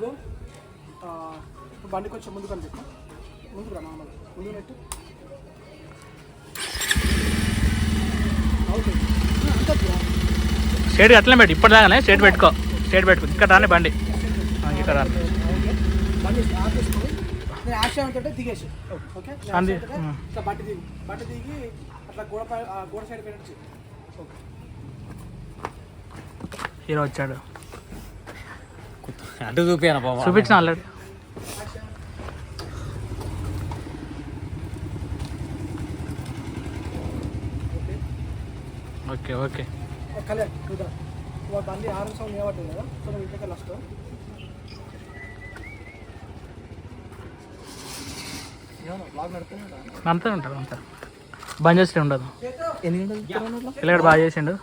నువ్వు బండి కొంచెం ముందు కనిపెట్టు. ముందుకు రా మామూలు ముందు పెట్టు. స్ట్రేట్ అట్లనే పెట్టు. ఇప్పటిదాకానే స్ట్రేట్ పెట్టుకో. స్ట్రేట్ పెట్టుకో. ఇక్కడ రాని బండి ఇక్కడ రాని బండి ఆపేసుకొని నేను యాక్షన్ దిగేసి. ఓకే ఇట్లా బట్ట దిగి అట్లా గోడ సైడ్ పెట్టచ్చు. ఓకే హీరో వచ్చాడు. అటు చూపించిన ఆల్రెడీ. ఓకే ఓకే కళ్యాణ్ చూద్దాం. బండి ఆరు సౌండ్ నిలబడుతుంది కదా, సో నువ్వు ఇంటికి వస్తావు. అంతా ఉంటారు. అంతా బంద్ చేస్తే ఉండదు. ఎన్ని గంటలు పిల్లగాడు బాగా చేసిండు.